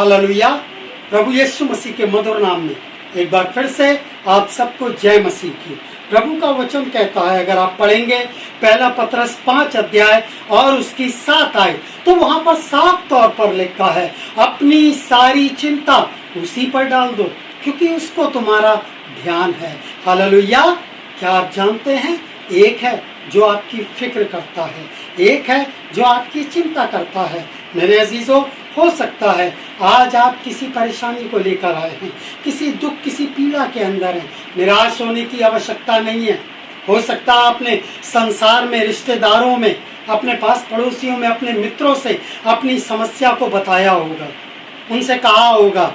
Hallelujah. प्रभु यीशु मसीह के मधुर नाम में एक बार फिर से आप सबको जय मसीह की। प्रभु का वचन कहता है, अगर आप पढ़ेंगे पहला पत्रस 5 अध्याय और उसकी 7 आयत, तो वहां पर साफ तौर पर लिखा है, अपनी सारी चिंता उसी पर डाल दो क्योंकि उसको तुम्हारा ध्यान है। हालेलुया। क्या आप जानते हैं, एक है जो आपकी फिक्र करता है, एक है जो आपकी चिंता करता है। मेरे अजीजों, हो सकता है आज आप किसी परेशानी को लेकर आए हैं, किसी दुख किसी पीड़ा के अंदर हैं। निराश होने की आवश्यकता नहीं है। हो सकता है आपने संसार में, रिश्तेदारों में, अपने पास पड़ोसियों में, अपने मित्रों से अपनी समस्या को बताया होगा, उनसे कहा होगा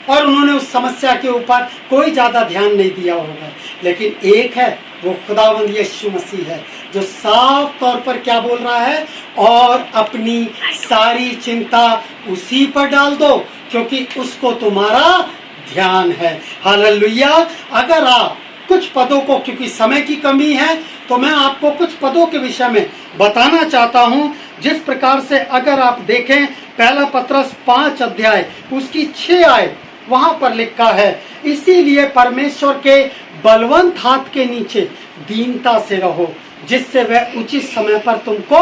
और उन्होंने उस समस्या के ऊपर कोई ज़्यादा ध्यान नहीं दिया होगा। लेकिन एक है, वो खुदावंद यीशु मसीह है जो साफ तौर पर क्या बोल रहा है, और अपनी सारी चिंता उसी पर डाल दो क्योंकि उसको तुम्हारा ध्यान है। हालेलुया। अगर आप कुछ पदों को, क्योंकि समय की कमी है, तो मैं आपको कुछ पदों के विषय में बताना चाहता हूं, जिस प्रकार से अगर आप देखें पहला पत्रस 5 अध्याय उसकी 6 आयत, वहां पर लिखा है, इसीलिए परमेश्वर के बलवंत हाथ के नीचे दीनता से रहो जिससे वह उचित समय पर तुमको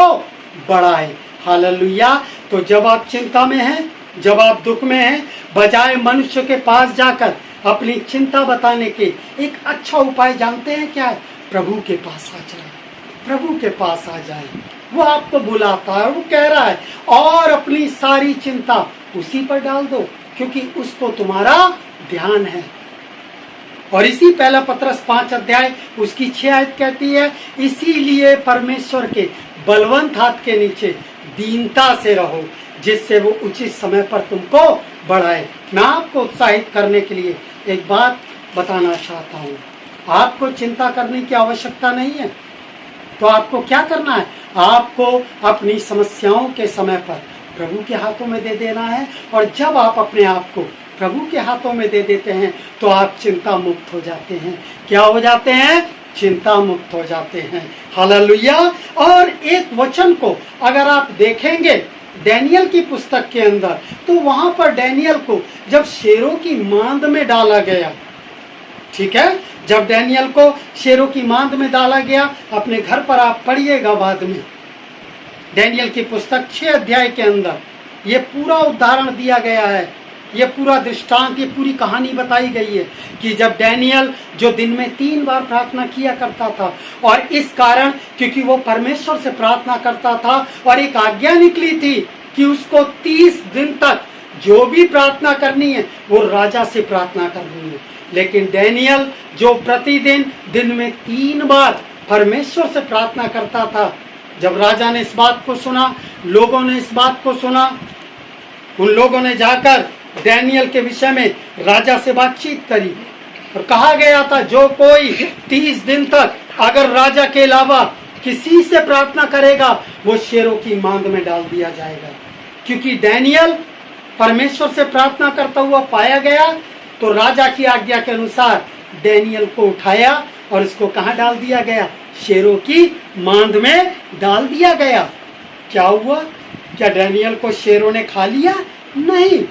बढ़ाए। हालेलुया। तो जब आप चिंता में हैं, जब आप दुख में हैं, बजाय मनुष्य के पास जाकर अपनी चिंता बताने के एक अच्छा उपाय जानते हैं क्या है? प्रभु के पास आ जाए, प्रभु के पास आ जाए। वो आपको बुलाता है, वो कह रहा है, और अपनी सारी चिंता उसी पर डाल दो क्योंकि उसको तुम्हारा ध्यान है। और इसी पहला पत्रस 5 अध्याय उसकी 6 आयत कहती है, इसीलिए परमेश्वर के बलवंत हाथ के नीचे दीनता से रहो जिससे वो उचित समय पर तुमको बढ़ाए। मैं आपको उत्साहित करने के लिए एक बात बताना चाहता हूँ, आपको चिंता करने की आवश्यकता नहीं है। तो आपको क्या करना है? आपको अपनी समस्याओं के समय पर प्रभु के हाथों में दे देना है। और जब आप अपने आप को प्रभु के हाथों में दे देते हैं तो आप चिंता मुक्त हो जाते हैं। क्या हो जाते हैं? चिंता मुक्त हो जाते हैं। हालेलुया। और एक वचन को अगर आप देखेंगे डैनियल की पुस्तक के अंदर, तो वहां पर डैनियल को जब शेरों की मांद में डाला गया, ठीक है, जब डैनियल को शेरों की मांद में डाला गया, अपने घर पर आप पढ़िएगा बाद में, डैनियल की पुस्तक 6 अध्याय के अंदर ये पूरा उदाहरण दिया गया है, ये पूरा दृष्टांत, ये पूरी कहानी बताई गई है कि जब डैनियल जो दिन में 3 बार प्रार्थना किया करता था, और इस कारण क्योंकि वो परमेश्वर से प्रार्थना करता था और एक आज्ञा निकली थी कि उसको 30 दिन तक जो भी प्रार्थना करनी है वो राजा से प्रार्थना करनी है। लेकिन डैनियल जो प्रतिदिन दिन में 3 बार परमेश्वर से प्रार्थना करता था, जब राजा ने इस बात को सुना, लोगों ने इस बात को सुना, उन लोगों ने जाकर डैनियल के विषय में राजा से बातचीत करी और कहा गया था, जो कोई 30 दिन तक अगर राजा के अलावा किसी से प्रार्थना करेगा वो शेरों की मांद में डाल दिया जाएगा। क्योंकि डैनियल परमेश्वर से प्रार्थना करता हुआ पाया गया, तो राजा की आज्ञा के अनुसार डैनियल को उठाया और इसको कहाँ डाल दिया गया? शेरों की मांद में डाल दिया गया। क्या हुआ? क्या डैनियल को शेरों ने खा लिया? नहीं।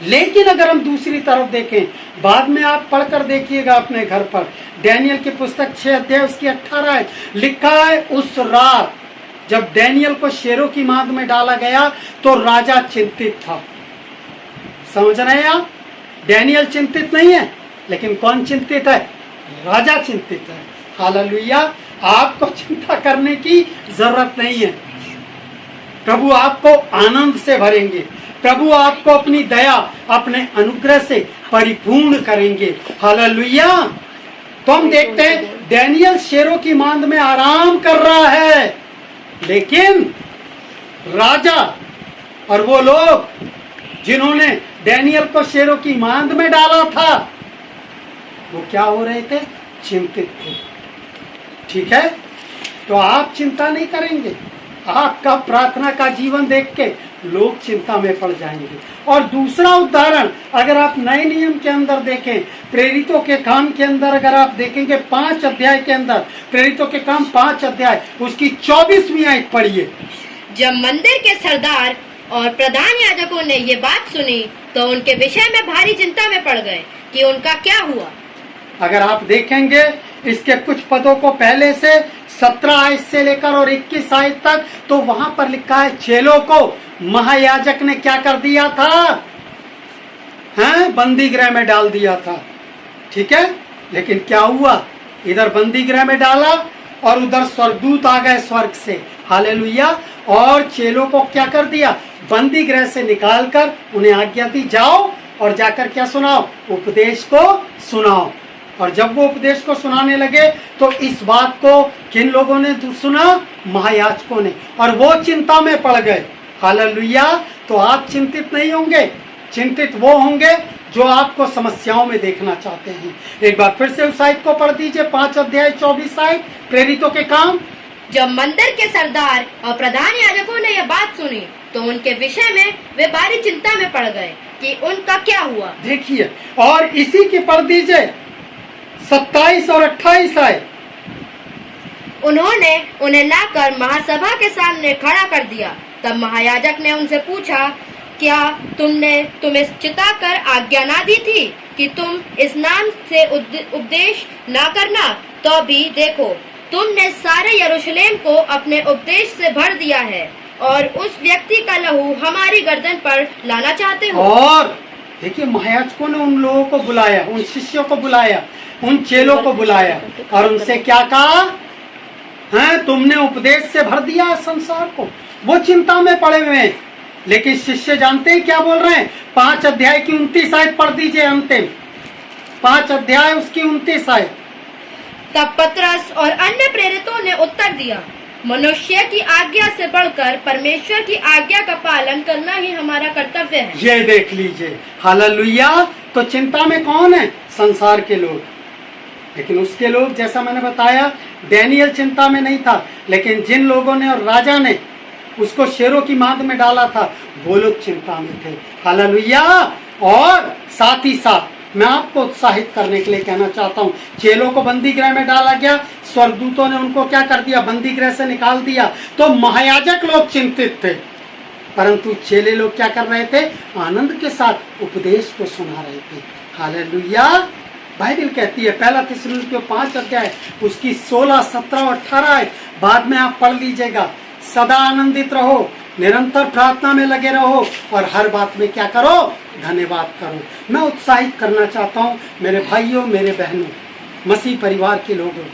लेकिन अगर हम दूसरी तरफ देखें, बाद में आप पढ़कर देखिएगा अपने घर पर, डैनियल की पुस्तक 6 अध्याय उसकी 18 है, लिखा है, उस रात जब डैनियल को शेरों की मांद में डाला गया तो राजा चिंतित था। समझ रहे हैं आप? डैनियल चिंतित नहीं है, लेकिन कौन चिंतित है? राजा चिंतित है। हालेलुया। आपको चिंता करने की जरूरत नहीं है। प्रभु आपको आनंद से भरेंगे, प्रभु आपको अपनी दया, अपने अनुग्रह से परिपूर्ण करेंगे। हालेलुया। तो हम देखते हैं डैनियल शेरों की मांद में आराम कर रहा है, लेकिन राजा और वो लोग जिन्होंने डैनियल को शेरों की मांद में डाला था, वो क्या हो रहे थे? चिंतित थे। ठीक है, तो आप चिंता नहीं करेंगे। आपका प्रार्थना का जीवन देख के लोग चिंता में पड़ जाएंगे। और दूसरा उदाहरण अगर आप नए नियम के अंदर देखें, प्रेरितों के काम के अंदर अगर आप देखेंगे 5 अध्याय के अंदर, प्रेरितों के काम 5 अध्याय उसकी 24वीं आयत पढ़िए। जब मंदिर के सरदार और प्रधान याजकों ने ये बात सुनी तो उनके विषय में भारी चिंता में पड़ गए कि उनका क्या हुआ। अगर आप देखेंगे इसके कुछ पदों को पहले से 17 आयत से लेकर और 21 आयत तक, तो वहां पर लिखा है चेलों को महायाजक ने क्या कर दिया था, हैं, बंदी गृह में डाल दिया था। ठीक है, लेकिन क्या हुआ, इधर बंदी गृह में डाला और उधर स्वर्गदूत आ गए स्वर्ग से, हालेलुया, और चेलों को क्या कर दिया, बंदी गृह से निकालकर उन्हें आज्ञा दी, जाओ और जाकर क्या सुनाओ, उपदेश को सुनाओ। और जब वो उपदेश को सुनाने लगे तो इस बात को किन लोगों ने सुना, महायाजकों ने, और वो चिंता में पड़ गए, हालेलुया। तो आप चिंतित नहीं होंगे, चिंतित वो होंगे जो आपको समस्याओं में देखना चाहते हैं। एक बार फिर से उस आयत को पढ़ दीजिए, 5 अध्याय 24 आयत, प्रेरितों के काम। जब मंदिर के सरदार और प्रधान याजकों ने यह बात सुनी तो उनके विषय में वे भारी चिंता में पड़ गए कि उनका क्या हुआ। देखिए, और इसी की पढ़ दीजिए 27 और 28 आयत। उन्होंने उन्हें लाकर महासभा के सामने खड़ा कर दिया। तब महायाजक ने उनसे पूछा, क्या तुम्हें चिताकर आज्ञा ना दी थी कि तुम इस नाम से उपदेश ना करना? तो भी देखो, तुमने सारे यरूशलेम को अपने उपदेश से भर दिया है और उस व्यक्ति का लहू हमारी गर्दन पर लाना चाहते हो। और देखिए, महायाजकों ने उन लोगों को बुलाया, उन शिष्यों को बुलाया, उन चेलों को बुलाया और उनसे क्या कहा, हैं, तुमने उपदेश से भर दिया संसार को। वो चिंता में पड़े हुए हैं, लेकिन शिष्य जानते हैं क्या बोल रहे हैं। 5 अध्याय की 29 आयत पढ़ दीजिए, अंतिम 5 अध्याय उसकी 29 आयत। तब पतरस और अन्य प्रेरितों ने उत्तर दिया, मनुष्य की आज्ञा से बढ़कर परमेश्वर की आज्ञा का पालन करना ही हमारा कर्तव्य है। ये देख लीजिए, हालेलुया। तो चिंता में कौन है, संसार के लोग। लेकिन उसके लोग, जैसा मैंने बताया, डैनियल चिंता में नहीं था, लेकिन जिन लोगों ने और राजा ने उसको शेरों की मांद में डाला था, वो लोग चिंता में थे, हालेलुया। और साथ ही साथ मैं आपको उत्साहित करने के लिए कहना चाहता हूँ, चेलों को बंदी गृह में डाला गया, स्वर्गदूतों ने उनको क्या कर दिया, बंदी गृह से निकाल दिया। तो महायाजक लोग चिंतित थे, परंतु चेले लोग क्या कर रहे थे, आनंद के साथ उपदेश को सुना रहे थे, हालेलुया। बाइबल कहती है, पहला थिस्सलुनीकियों 5 अध्याय उसकी 16, 17 और 18 है, बाद में आप पढ़ लीजिएगा। सदा आनंदित रहो, निरंतर प्रार्थना में लगे रहो और हर बात में क्या करो, धन्यवाद करो। मैं उत्साहित करना चाहता हूँ मेरे भाइयों, मेरे बहनों, मसीह परिवार के लोगों,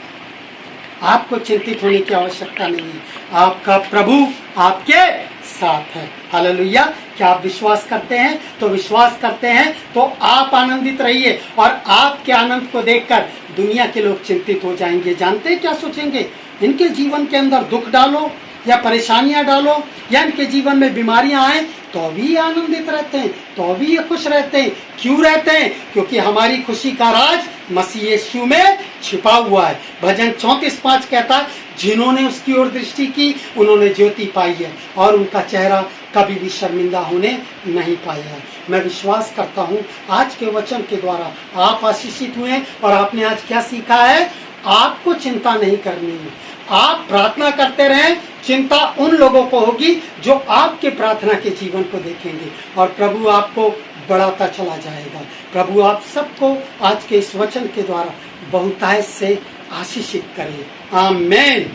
आपको चिंतित होने की आवश्यकता नहीं है। आपका प्रभु आपके साथ है, हालेलुया। क्या आप विश्वास करते हैं? तो विश्वास करते हैं तो आप आनंदित रहिए, और आपके आनंद को देखकर दुनिया के लोग चिंतित हो जाएंगे। जानते हैं क्या सोचेंगे, इनके जीवन के अंदर दुख डालो या परेशानियां डालो या इनके जीवन में बीमारियां आए तो भी आनंदित रहते हैं, तो भी ये खुश रहते हैं। क्यों रहते हैं? क्योंकि हमारी खुशी का राज मसीह यीशु में छिपा हुआ है। भजन 34:5 कहता है, जिन्होंने उसकी ओर दृष्टि की उन्होंने ज्योति पाई है और उनका चेहरा कभी भी शर्मिंदा होने नहीं पाया है। मैं विश्वास करता हूँ आज के वचन के द्वारा आप आशीषित हुए हैं, और आपने आज क्या सीखा है, आपको चिंता नहीं करनी है। आप प्रार्थना करते रहें, चिंता उन लोगों को होगी जो आपके प्रार्थना के जीवन को देखेंगे, और प्रभु आपको बढ़ाता चला जाएगा। प्रभु आप सबको आज के इस वचन के द्वारा बहुतायत से आशीषित करे, आमीन।